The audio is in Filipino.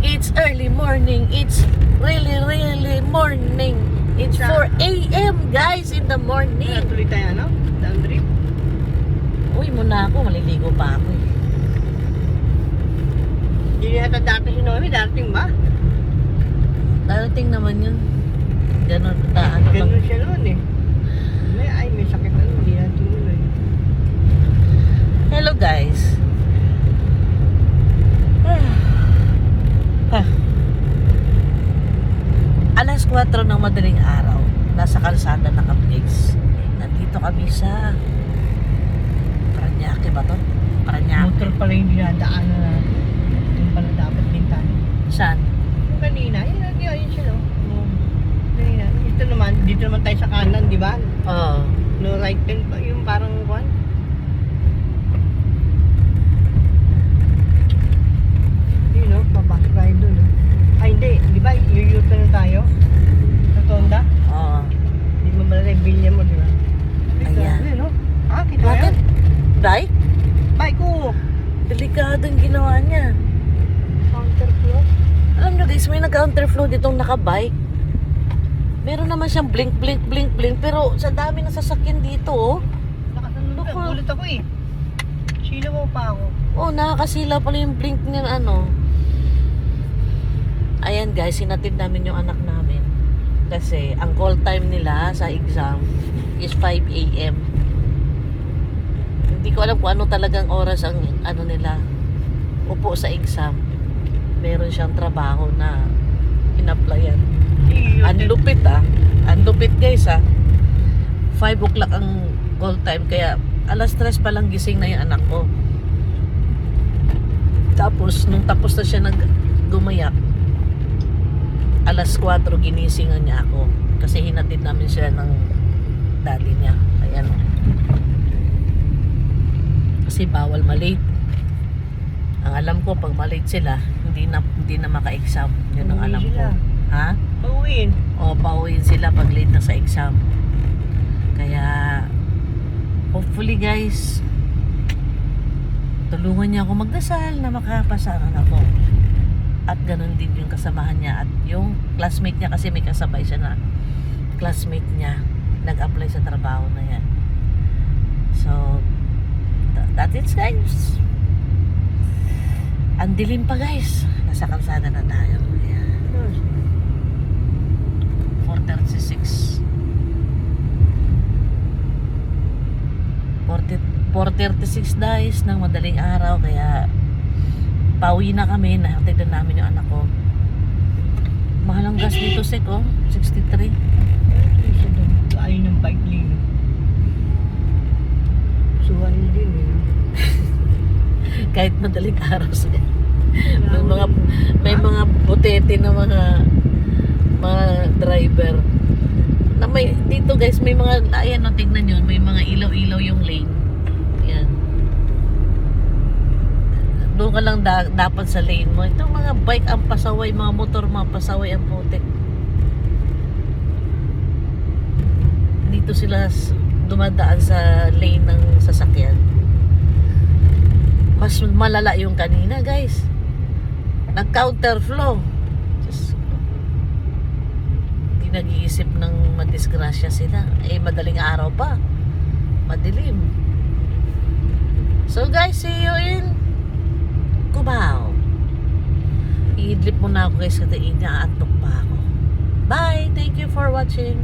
It's early morning. It's really morning. It's 4 a.m. guys in the morning. Tuloy tayo, ano? Laundry. Uy, muna ako. Maliligo pa ako. Hindi yata dati si Noemi. Dating ba? Darating naman yun. Ganon na ano lang. Ganun siya noon eh. May sakit na. Hindi natin tuloy. Hello guys. Alas 4 ng madaling araw. Nasa kalsada na Capiz. Nandito kami sa Paranaque ba to? Paranaque. Motor pala yung dinadaan na natin. Yung pala dapat din tayo. Saan? Yung kanina, yun siya no. Kanina. Ito naman, dito naman tayo sa kanan, di ba? Oo. No right turn pa, yung parang one. Yun no, papasok tayo doon no. Ay hindi, di ba? U-turn na tayo. Sa Tonda. Oo. Hindi mo ma-reveal niya mo, di ba? Ayan. Yun no. Ah, kita mo Bakit? yan? Bike? Bike ko. Delikado yung ginawa niya. Counterflow. Alam nyo guys, may nag-counterflow ditong nakabike. Meron naman siyang blink, pero sa dami ng sasakyan dito, oh. Nakasunod ka. Ako. Gulat ako eh. Sila mo pa ako. Oh, nakakasila pala yung blink ng ano. Ayan guys, sinatid namin yung anak namin. Kasi ang call time nila sa exam is 5 a.m. Hindi ko alam kung ano talagang oras ang ano nila upo sa exam. Meron siyang trabaho na in-applyan. Ang lupit ah. Ang lupit guys ah. 5 o'clock ang call time. Kaya alas 3 pa lang gising na yung anak ko. Tapos nung tapos na siya gumayak, alas 4 ginisingan niya ako. Kasi hinatid namin sila ng daddy niya. Ayan. Kasi bawal malate. Ang alam ko pag malate sila, hindi na maka-exam. Yun ang alam ko. Ha? Pauwiin. O pauwiin sila pag late na sa exam. Kaya hopefully guys, tulungan niya ako magdasal na makapasa ang anak ko. At ganun din yung kasamahan niya. At yung classmate niya, kasi may kasabay siya na classmate niya nag-apply sa trabaho na yan. So that's it guys. Ang dilim pa guys. Nasa kalsada na tayo. Ayan. 4:36 4:36 guys ng madaling araw. Kaya pauwi na kami. Nahatid na namin yung anak ko. Mahal ang gas dito sek oh. 63. Ayaw ng bike lane. Suwan din eh. Kahit madaling araw sek. May mga butete na mga driver na may dito guys, may mga ayan no, tignan nyo, may mga ilaw-ilaw yung lane. Yan. Doon ka lang dapat sa lane mo. Itong mga bike ang pasaway, mga motor mga pasaway ang putik. Dito sila dumadaan sa lane ng sasakyan. Mas malala yung kanina guys. Nag-counterflow. Hindi nag-iisip ng madisgrasya sila. Eh madaling araw pa. Madilim. So guys, see you in Cubao. Iidlip muna ako guys kasi inaatok pa ako. Bye! Thank you for watching.